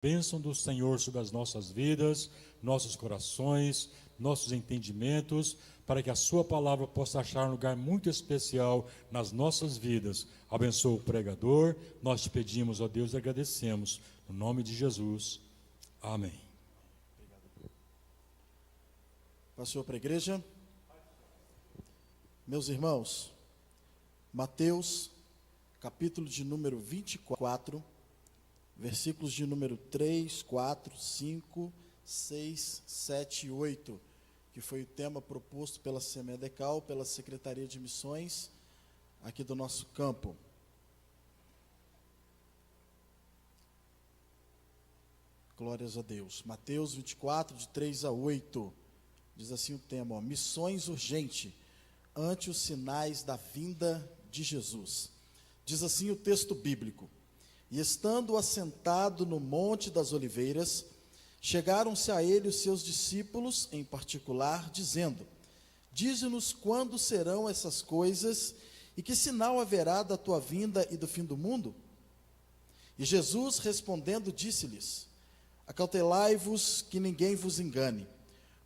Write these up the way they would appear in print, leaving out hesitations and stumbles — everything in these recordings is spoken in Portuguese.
Bênção do Senhor sobre as nossas vidas, nossos corações, nossos entendimentos, para que a sua palavra possa achar um lugar muito especial nas nossas vidas. Abençoa o pregador, nós te pedimos, ó Deus, e agradecemos, no nome de Jesus, amém. Passou para a igreja. Meus irmãos, Mateus, capítulo de número 24, versículos de número 3, 4, 5, 6, 7 e 8, que foi o tema proposto pela Semedecal, pela Secretaria de Missões, aqui do nosso campo. Glórias a Deus. Mateus 24, de 3 a 8, diz assim o tema, ó, missões urgente, ante os sinais da vinda de Jesus. Diz assim o texto bíblico: e estando assentado no Monte das Oliveiras, chegaram-se a ele os seus discípulos em particular, dizendo: dize-nos quando serão essas coisas, e que sinal haverá da tua vinda e do fim do mundo? E Jesus respondendo disse-lhes: acautelai-vos que ninguém vos engane,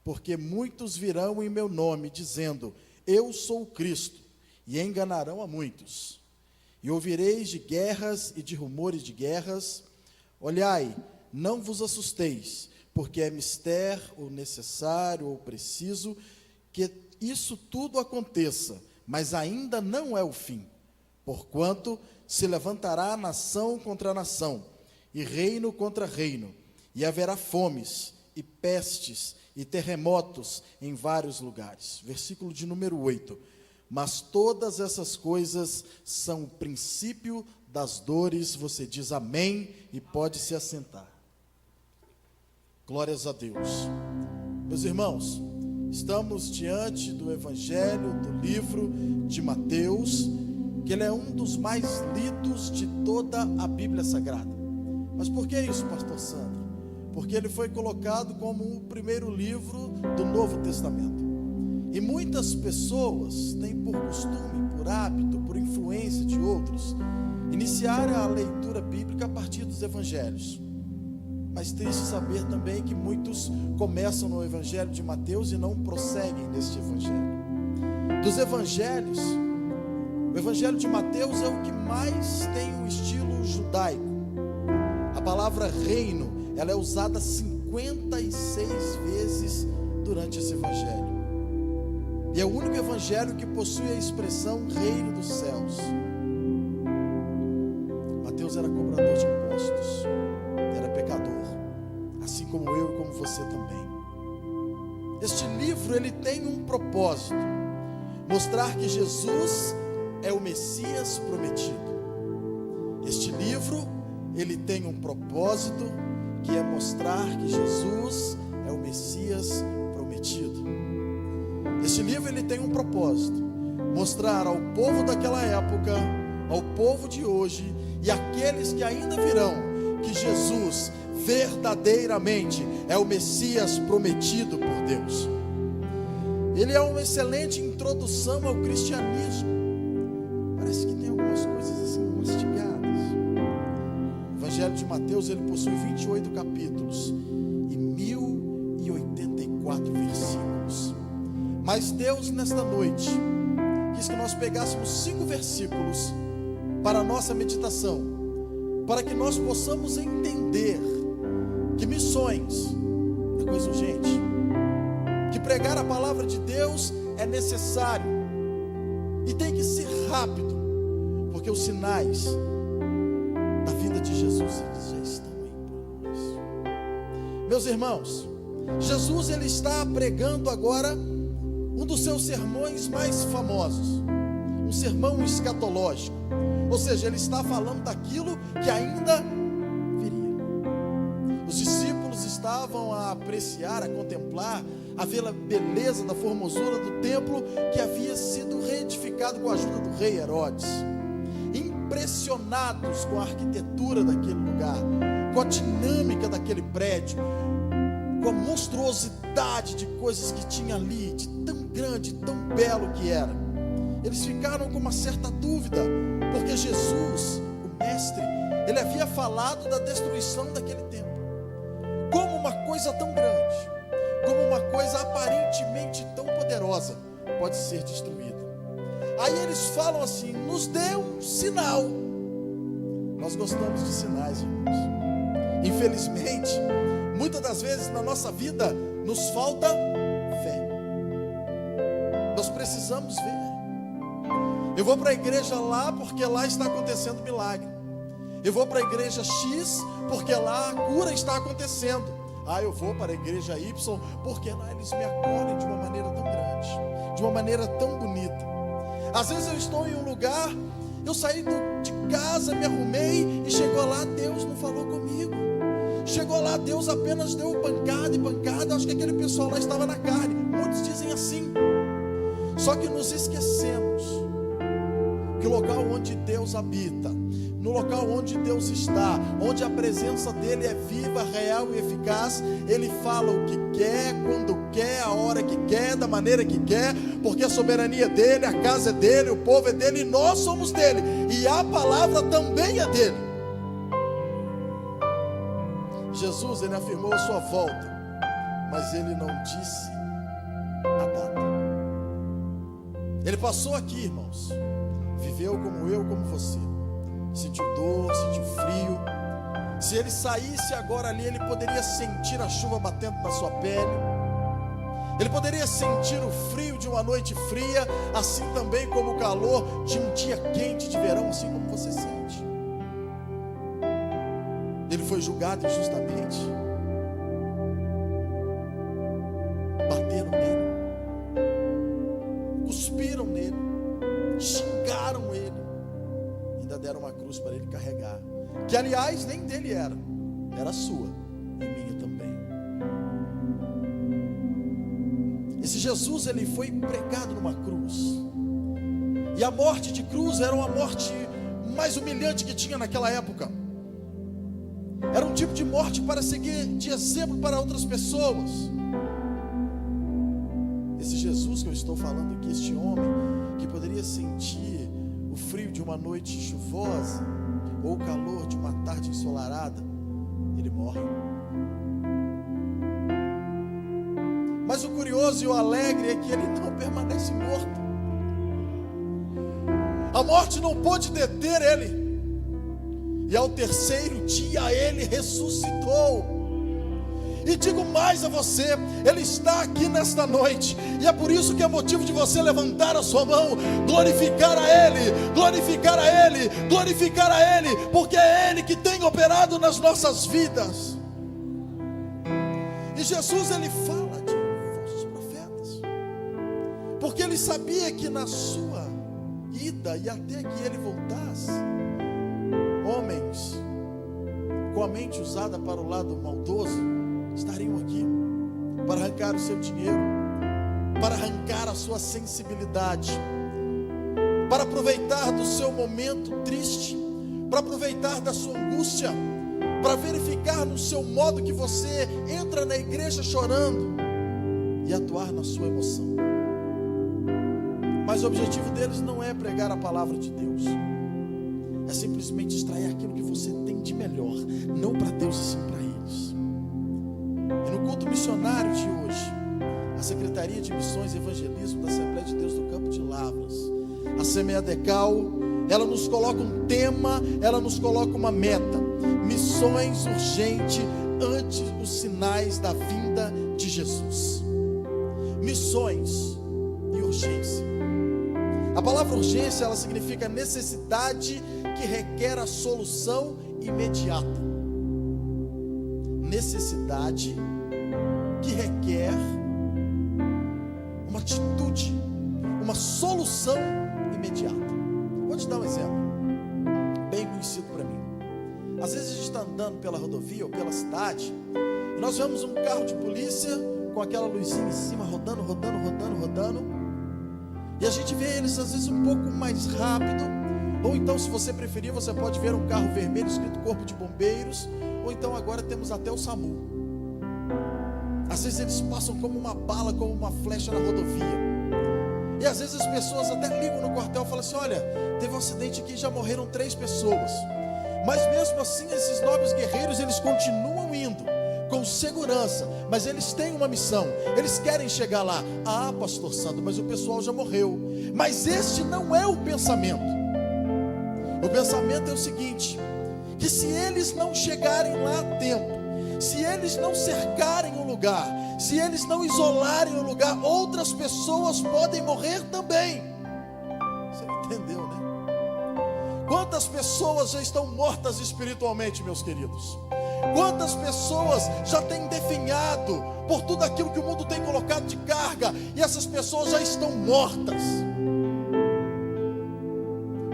porque muitos virão em meu nome, dizendo: eu sou o Cristo, e enganarão a muitos. E ouvireis de guerras e de rumores de guerras. Olhai, não vos assusteis, porque é mister, ou necessário, ou preciso, que isso tudo aconteça, mas ainda não é o fim. Porquanto se levantará nação contra nação, e reino contra reino, e haverá fomes, e pestes, e terremotos em vários lugares. Versículo de número 8. Mas todas essas coisas são o princípio das dores. Você diz amém e pode se assentar. Glórias a Deus. Meus irmãos, estamos diante do Evangelho, do livro de Mateus, que ele é um dos mais lidos de toda a Bíblia Sagrada. Mas por que isso, pastor Sandro? Porque ele foi colocado como o primeiro livro do Novo Testamento. E muitas pessoas têm por costume, por hábito, por influência de outros, iniciar a leitura bíblica a partir dos evangelhos. Mas triste saber também que muitos começam no evangelho de Mateus e não prosseguem neste evangelho. Dos evangelhos, o evangelho de Mateus é o que mais tem um estilo judaico. A palavra reino, ela é usada 56 vezes durante esse evangelho. E é o único evangelho que possui a expressão reino dos céus. Mateus era cobrador de impostos, era pecador, assim como eu e como você também. Este livro, ele tem um propósito: mostrar que Jesus é o Messias prometido. Este livro, ele tem um propósito, que é mostrar que Jesus é o Messias prometido. Este livro, ele tem um propósito: mostrar ao povo daquela época, ao povo de hoje e aqueles que ainda virão, que Jesus verdadeiramente é o Messias prometido por Deus. Ele é uma excelente introdução ao cristianismo. Parece que tem algumas coisas assim mastigadas. O Evangelho de Mateus, ele possui 28 capítulos e 1084 versículos. Mas Deus, nesta noite, quis que nós pegássemos 5 versículos para a nossa meditação, para que nós possamos entender que missões é coisa urgente, que pregar a palavra de Deus é necessário e tem que ser rápido, porque os sinais da vinda de Jesus, eles já estão aí para nós. Meus irmãos, Jesus, ele está pregando agora um dos seus sermões mais famosos, um sermão escatológico, ou seja, ele está falando daquilo que ainda viria. Os discípulos estavam a apreciar, a contemplar, a ver a beleza da formosura do templo que havia sido reedificado com a ajuda do rei Herodes, impressionados com a arquitetura daquele lugar, com a dinâmica daquele prédio, com a monstruosidade de coisas que tinha ali, de tão grande, tão belo que era. Eles ficaram com uma certa dúvida, porque Jesus, o mestre, ele havia falado da destruição daquele templo. coisa tão grande, como uma coisa aparentemente tão poderosa, pode ser destruída. Aí eles falam assim: nos dê um sinal. Nós gostamos de sinais, irmãos. Infelizmente, muitas das vezes na nossa vida nos falta fé. Nós precisamos ver. Eu vou para a igreja lá porque lá está acontecendo milagre. Eu vou para a igreja X porque lá a cura está acontecendo. Eu vou para a igreja Y porque lá eles me acolhem de uma maneira tão grande, de uma maneira tão bonita. Às vezes eu estou em um lugar, eu saí de casa, me arrumei e chegou lá, Deus não falou comigo. Chegou lá, Deus apenas deu pancada e pancada. Acho que aquele pessoal lá estava na carne. Muitos dizem assim. Só que nos esquecemos que o local onde Deus habita, no local onde Deus está, onde a presença dele é viva, real e eficaz, ele fala o que quer, quando quer, a hora que quer, da maneira que quer, porque a soberania é dele, a casa é dele, o povo é dele e nós somos dele, e a palavra também é dele. Jesus, ele afirmou a sua volta, mas ele não disse a data. Ele passou aqui, irmãos, viveu como eu, como você, sentiu dor, sentiu frio. Se ele saísse agora ali, ele poderia sentir a chuva batendo na sua pele, ele poderia sentir o frio de uma noite fria, assim também como o calor de um dia quente de verão, assim como você sente. Ele foi julgado injustamente, bateram nele, cuspiram nele, xingaram ele, ainda deram uma cruz para ele carregar, que aliás nem dele era sua e minha também. Esse Jesus, ele foi pregado numa cruz, e a morte de cruz era uma morte mais humilhante que tinha naquela época. Era um tipo de morte para seguir de exemplo para outras pessoas. Esse Jesus que eu estou falando aqui, este homem que poderia sentir o frio de uma noite chuvosa ou o calor de uma tarde ensolarada, ele morre. Mas o curioso e o alegre é que ele não permanece morto. A morte não pôde deter ele. E ao terceiro dia ele ressuscitou. E digo mais a você, ele está aqui nesta noite, e é por isso que é motivo de você levantar a sua mão, glorificar a Ele, glorificar a Ele, glorificar a Ele, porque é Ele que tem operado nas nossas vidas. E Jesus, ele fala de falsos profetas, porque ele sabia que na sua ida e até que ele voltasse, homens com a mente usada para o lado maldoso estariam aqui para arrancar o seu dinheiro, para arrancar a sua sensibilidade, para aproveitar do seu momento triste, para aproveitar da sua angústia, para verificar no seu modo que você entra na igreja chorando e atuar na sua emoção. Mas o objetivo deles não é pregar a palavra de Deus, é simplesmente extrair aquilo que você tem de melhor, não para Deus e sim para eles. E no culto missionário de hoje, a Secretaria de Missões e Evangelismo da Assembleia de Deus do Campo de Lavras, a Semeadecal, ela nos coloca um tema, ela nos coloca uma meta: missões urgente ante os sinais da vinda de Jesus. Missões e urgência. A palavra urgência, ela significa necessidade que requer a solução imediata. Necessidade que requer uma atitude, uma solução imediata. Vou te dar um exemplo bem conhecido para mim. Às vezes a gente está andando pela rodovia ou pela cidade e nós vemos um carro de polícia com aquela luzinha em cima rodando, e a gente vê eles às vezes um pouco mais rápido, ou então, se você preferir, você pode ver um carro vermelho escrito Corpo de Bombeiros, ou então agora temos até o SAMU. Às vezes eles passam como uma bala, como uma flecha na rodovia, e às vezes as pessoas até ligam no quartel e falam assim: olha, teve um acidente aqui, já morreram 3 pessoas, mas mesmo assim esses nobres guerreiros, eles continuam indo com com segurança, mas eles têm uma missão, eles querem chegar lá. Ah, pastor Sandro, mas o pessoal já morreu. Mas este não é o pensamento. O pensamento é o seguinte: que se eles não chegarem lá a tempo, se eles não cercarem o lugar, se eles não isolarem o lugar, outras pessoas podem morrer também. Você entendeu, né? Quantas pessoas já estão mortas espiritualmente, meus queridos? Quantas pessoas já têm definhado por tudo aquilo que o mundo tem colocado de carga, e essas pessoas já estão mortas?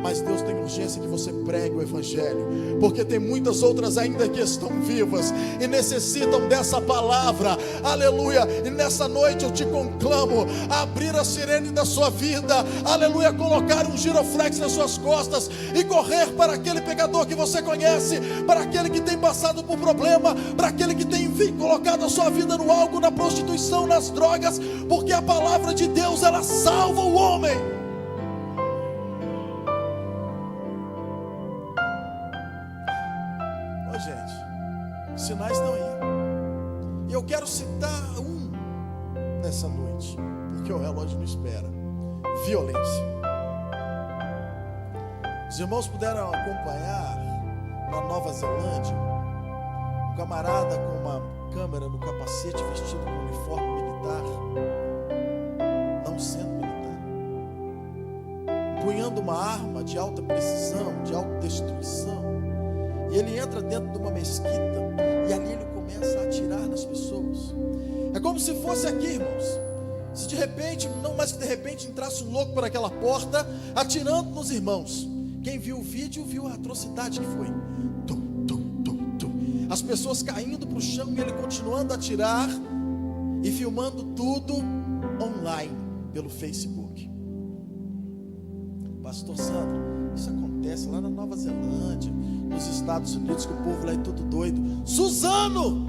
Mas Deus tem urgência que você pregue o Evangelho, porque tem muitas outras ainda que estão vivas e necessitam dessa palavra, aleluia. E nessa noite eu te conclamo a abrir a sirene da sua vida, aleluia, colocar um giroflex nas suas costas e correr para aquele pecador que você conhece, para aquele que tem passado por problema, para aquele que tem colocado a sua vida no álcool, na prostituição, nas drogas, porque a palavra de Deus, ela salva o homem. Gente, sinais estão aí, e eu quero citar um nessa noite, porque o relógio não espera. Violência. Os irmãos puderam acompanhar na Nova Zelândia um camarada com uma câmera no capacete, vestido com um uniforme militar, não sendo militar, empunhando uma arma de alta precisão, de autodestruição. E ele entra dentro de uma mesquita, e ali ele começa a atirar nas pessoas. É como se fosse aqui, irmãos. Se de repente, não mais que de repente, entrasse um louco por aquela porta, atirando nos irmãos. Quem viu o vídeo, viu a atrocidade que foi. As pessoas caindo para o chão, e ele continuando a atirar, e filmando tudo online, pelo Facebook. Pastor Sandro, isso acontece lá na Nova Zelândia, nos Estados Unidos, que o povo lá é todo doido. Suzano,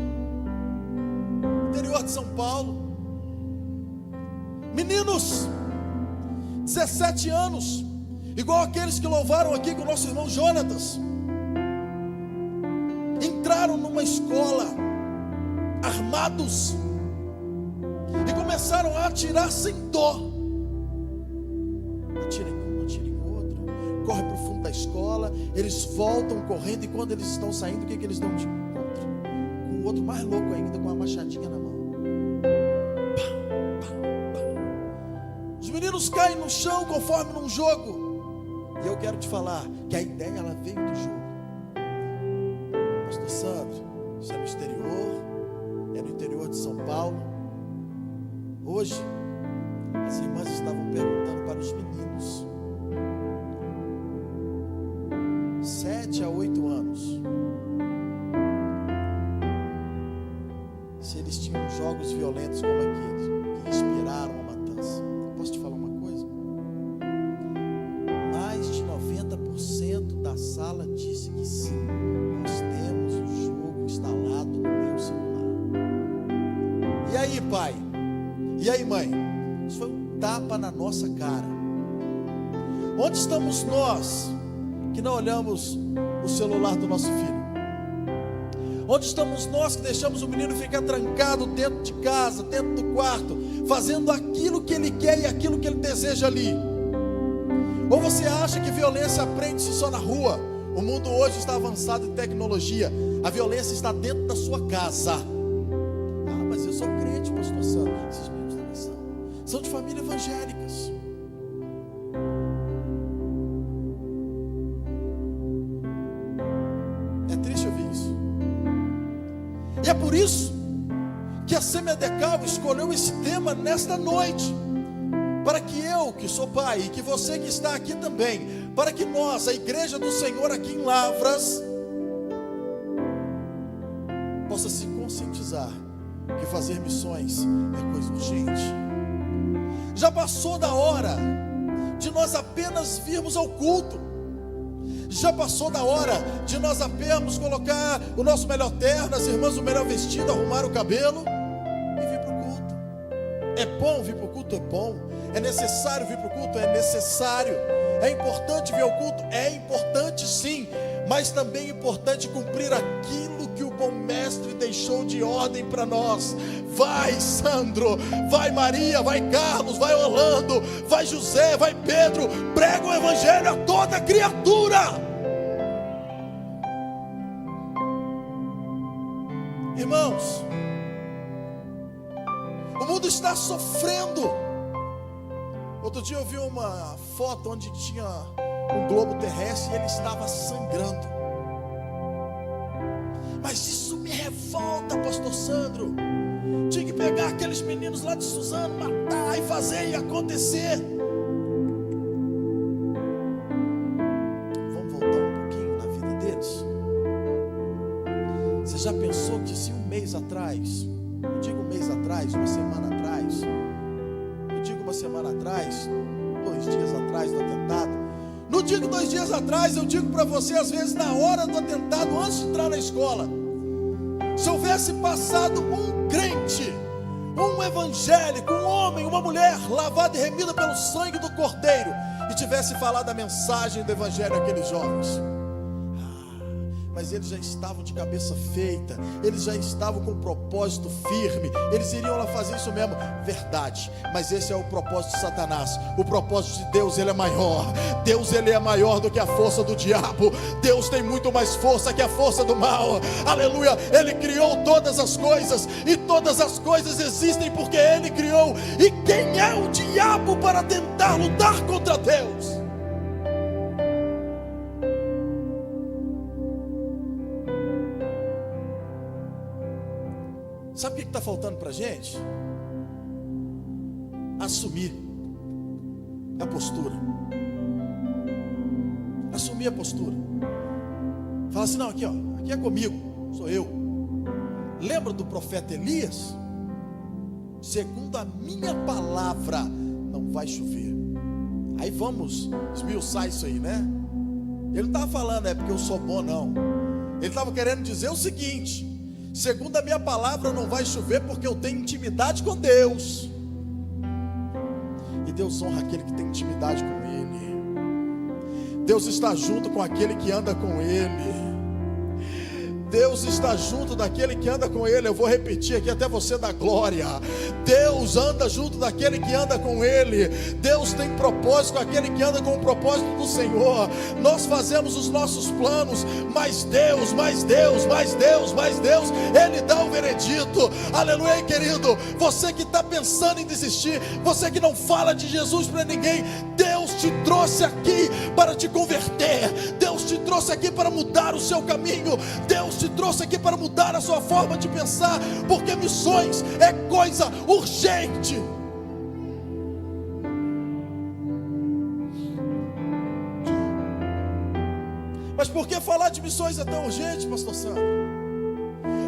interior de São Paulo, meninos, 17 anos, igual aqueles que louvaram aqui com o nosso irmão Jonatas, entraram numa escola, armados, e começaram a atirar sem dó. Corre para o fundo da escola, eles voltam correndo, e quando eles estão saindo, o que eles dão de encontro? Com o outro mais louco ainda, com uma machadinha na mão. Os meninos caem no chão conforme num jogo. E eu quero te falar que a ideia, ela veio do jogo. Pastor Sandro, isso é no exterior, é no interior de São Paulo. Hoje, as irmãs estavam perguntando para os meninos, 7 a 8 anos, se eles tinham jogos violentos como aqueles que inspiraram a matança. Posso te falar uma coisa? Mais de 90% da sala disse que sim, nós temos o jogo instalado no meu celular. E aí, pai? E aí, mãe? Isso foi um tapa na nossa cara. Onde estamos nós que não olhamos o celular do nosso filho? Onde estamos nós que deixamos o menino ficar trancado dentro de casa, dentro do quarto, fazendo aquilo que ele quer e aquilo que ele deseja ali? Ou você acha que violência aprende-se só na rua? O mundo hoje está avançado em tecnologia. A violência está dentro da sua casa. Ah, mas eu sou crente, pastor Sandro. Esses meninos também são de famílias evangélicas. E é por isso que a Semedecal escolheu esse tema nesta noite, para que eu, que sou pai, e que você que está aqui também, para que nós, a igreja do Senhor aqui em Lavras, possa se conscientizar que fazer missões é coisa urgente. Já passou da hora de nós apenas virmos ao culto. Já passou da hora de nós apenas colocar o nosso melhor terno, as irmãs o melhor vestido, arrumar o cabelo e vir para o culto. É bom vir para o culto? É bom. É necessário vir para o culto? É necessário. É importante vir ao culto? É importante sim. mas também é importante cumprir aquilo que o bom mestre deixou de ordem para nós. Vai Sandro, vai Maria, vai Carlos, vai Orlando, vai José, vai Pedro, prega o evangelho a toda criatura. Irmãos, o mundo está sofrendo. Outro dia eu vi uma foto onde tinha um globo terrestre e ele estava sangrando. Mas isso me revolta, pastor Sandro. Tinha que pegar aqueles meninos lá de Suzano, matar e fazer e acontecer. Vamos voltar um pouquinho na vida deles. Você já pensou que se um mês atrás, eu digo um mês atrás, uma semana atrás, eu digo uma semana atrás, 2 dias atrás do atentado, não digo 2 dias atrás, eu digo para você, às vezes na hora do atentado, antes de entrar na escola, se houvesse passado um crente, um evangélico, um homem, uma mulher, lavada e remida pelo sangue do Cordeiro, e tivesse falado a mensagem do evangelho àqueles jovens, mas eles já estavam de cabeça feita, eles já estavam com um propósito firme, eles iriam lá fazer isso mesmo, verdade, mas esse é o propósito de Satanás. O propósito de Deus, ele é maior. Deus, ele é maior do que a força do diabo. Deus tem muito mais força que a força do mal, aleluia. Ele criou todas as coisas, e todas as coisas existem porque ele criou. E quem é o diabo para tentar lutar contra Deus? Sabe o que está faltando para a gente? Assumir a postura. Assumir a postura. Fala assim, não, aqui ó, aqui é comigo, sou eu. Lembra do profeta Elias? Segundo a minha palavra, não vai chover. Aí vamos esmiuçar isso aí, né? Ele não estava falando, é porque eu sou bom, não. Ele estava querendo dizer o seguinte: segundo a minha palavra não vai chover, porque eu tenho intimidade com Deus. E Deus honra aquele que tem intimidade com Ele. Deus está junto com aquele que anda com Ele. Deus está junto daquele que anda com Ele. Eu vou repetir aqui até você dar glória. Deus anda junto daquele que anda com Ele. Deus tem propósito com aquele que anda com o propósito do Senhor. Nós fazemos os nossos planos, mas Deus, Ele dá o veredito. Aleluia, querido. Você que está pensando em desistir, você que não fala de Jesus para ninguém, Deus te trouxe aqui para te converter. Deus te trouxe aqui para mudar o seu caminho. Deus te trouxe aqui para mudar a sua forma de pensar, porque missões é coisa urgente. Mas por que falar de missões é tão urgente, pastor Sandro?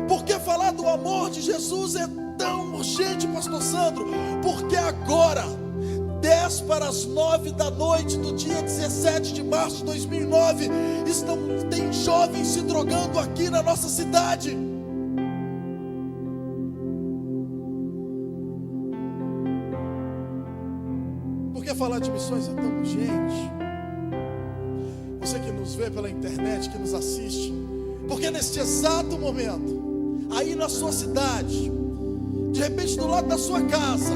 Por que falar do amor de Jesus é tão urgente, pastor Sandro? Porque agora, 10 para as 9 da noite do dia 17 de março de 2009, tem jovens se drogando aqui na nossa cidade. Por que falar de missões é tão urgente? Você que nos vê pela internet, que nos assiste, porque neste exato momento, aí na sua cidade, de repente do lado da sua casa,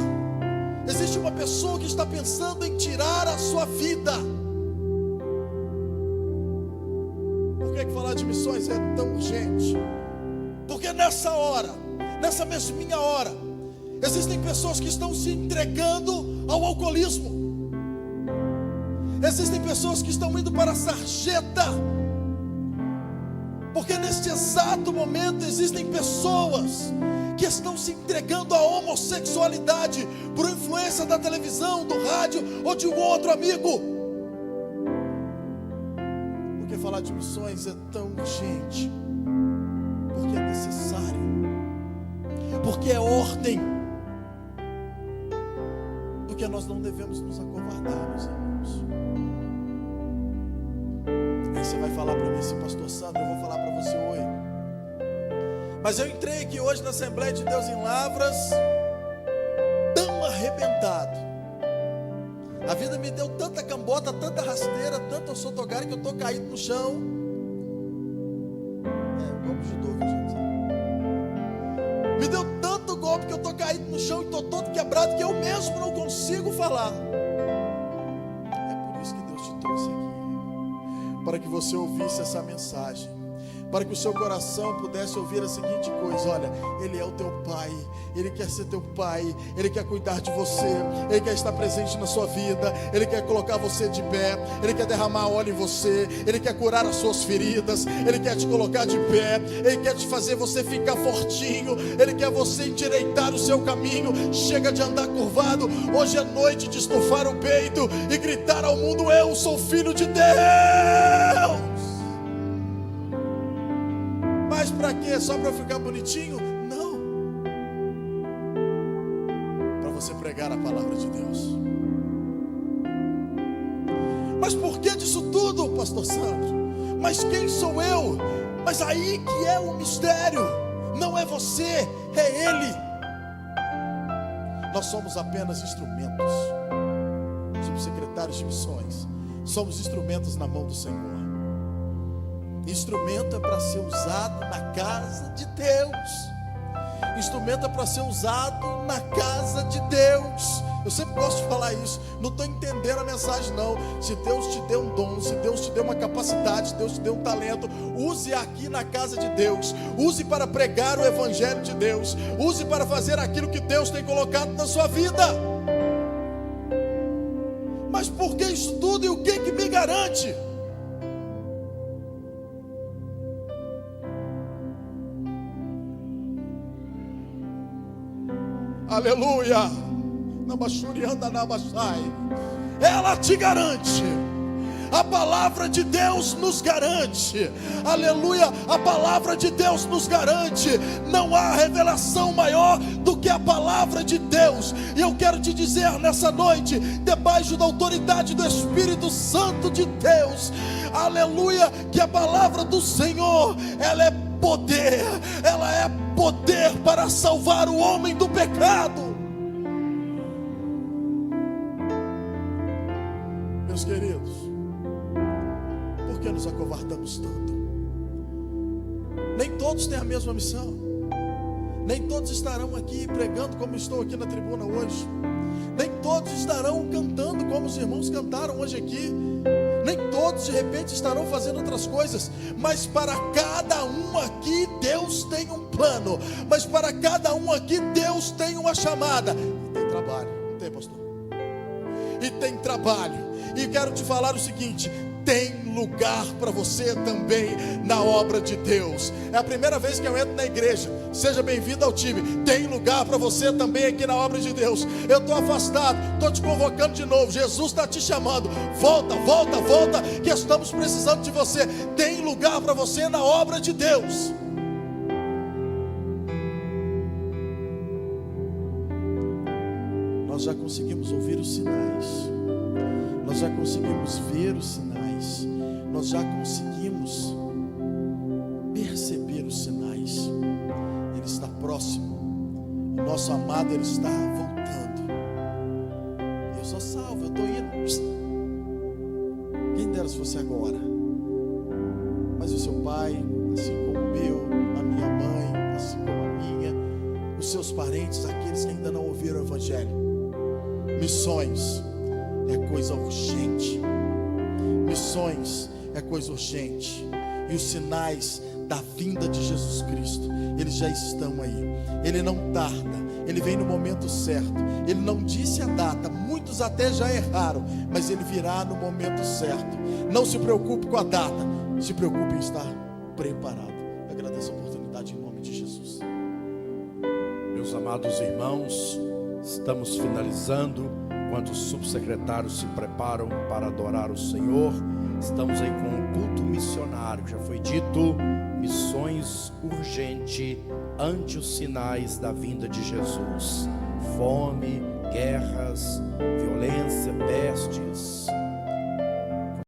existe uma pessoa que está pensando em tirar a sua vida. Por que falar de missões é tão urgente? Porque nessa hora, nessa mesminha hora, existem pessoas que estão se entregando ao alcoolismo. Existem pessoas que estão indo para a sarjeta. Porque neste exato momento existem pessoas que estão se entregando à homossexualidade por influência da televisão, do rádio ou de um outro amigo. Porque falar de missões é tão urgente, porque é necessário, porque é ordem, porque nós não devemos nos acovardar, meus irmãos. Aí você vai falar para mim assim, pastor Sandro, eu vou falar para você hoje. Mas eu entrei aqui hoje na Assembleia de Deus em Lavras tão arrebentado. A vida me deu tanta cambota, tanta rasteira, tanta sotogara, que eu estou caído no chão. Me deu tanto golpe que eu estou caído no chão e estou todo quebrado que eu mesmo não consigo falar. É por isso que Deus te trouxe aqui, para que você ouvisse essa mensagem, para que o seu coração pudesse ouvir a seguinte coisa: olha, Ele é o teu Pai, Ele quer ser teu Pai, Ele quer cuidar de você, Ele quer estar presente na sua vida, Ele quer colocar você de pé, Ele quer derramar óleo em você, Ele quer curar as suas feridas, Ele quer te colocar de pé, Ele quer te fazer você ficar fortinho, Ele quer você endireitar o seu caminho. Chega de andar curvado, hoje é noite de estufar o peito e gritar ao mundo: eu sou filho de Deus. Mas para quê? Só para ficar bonitinho? Não. Para você pregar a palavra de Deus. Mas por que disso tudo, pastor Sandro? Mas quem sou eu? Mas aí que é o mistério. Não é você, é Ele. Nós somos apenas instrumentos. Subsecretários de missões, somos instrumentos na mão do Senhor. Instrumento é para ser usado na casa de Deus. Instrumento é para ser usado na casa de Deus. Eu sempre gosto de falar isso. Não estou entendendo a mensagem não. Se Deus te deu um dom, se Deus te deu uma capacidade, se Deus te deu um talento, use aqui na casa de Deus. Use para pregar o evangelho de Deus. Use para fazer aquilo que Deus tem colocado na sua vida. Mas por que isso tudo e o que me garante? Aleluia. Ela te garante. A palavra de Deus nos garante. Aleluia. A palavra de Deus nos garante. Não há revelação maior do que a palavra de Deus. E eu quero te dizer nessa noite, debaixo da autoridade do Espírito Santo de Deus, aleluia, que a palavra do Senhor, ela é poder. Ela é poder para salvar o homem do pecado. Meus queridos, por que nos acovardamos tanto? Nem todos têm a mesma missão. Nem todos estarão aqui pregando como estou aqui na tribuna hoje. Nem todos estarão cantando como os irmãos cantaram hoje aqui. Nem todos de repente estarão fazendo outras coisas. Mas para cada um aqui Deus tem um plano. Mas para cada um aqui Deus tem uma chamada. E tem trabalho, não tem, pastor? E tem trabalho. E quero te falar o seguinte: tem lugar para você também na obra de Deus. É a primeira vez que eu entro na igreja. Seja bem-vindo ao time. Tem lugar para você também aqui na obra de Deus. Eu estou afastado, estou te convocando de novo. Jesus está te chamando. Volta, volta, volta, que estamos precisando de você. Tem lugar para você na obra de Deus. Nós já conseguimos ouvir os sinais. Nós já conseguimos ver os sinais. Nós já conseguimos perceber os sinais. Ele está próximo. O nosso amado, Ele está voltando. Eu sou salvo, eu estou indo. Quem dera se fosse agora. Mas o seu pai, assim como o meu, a minha mãe, assim como a minha, os seus parentes, aqueles que ainda não ouviram o Evangelho. Missões é coisa urgente. Missões é coisa urgente. E os sinais da vinda de Jesus Cristo, eles já estão aí. Ele não tarda, Ele vem no momento certo. Ele não disse a data, muitos até já erraram, mas Ele virá no momento certo. Não se preocupe com a data, se preocupe em estar preparado. Eu agradeço a oportunidade em nome de Jesus. Meus amados irmãos, estamos finalizando. Enquanto os subsecretários se preparam para adorar o Senhor, estamos aí com um culto missionário. Já foi dito, missões urgente ante os sinais da vinda de Jesus. Fome, guerras, violência, pestes.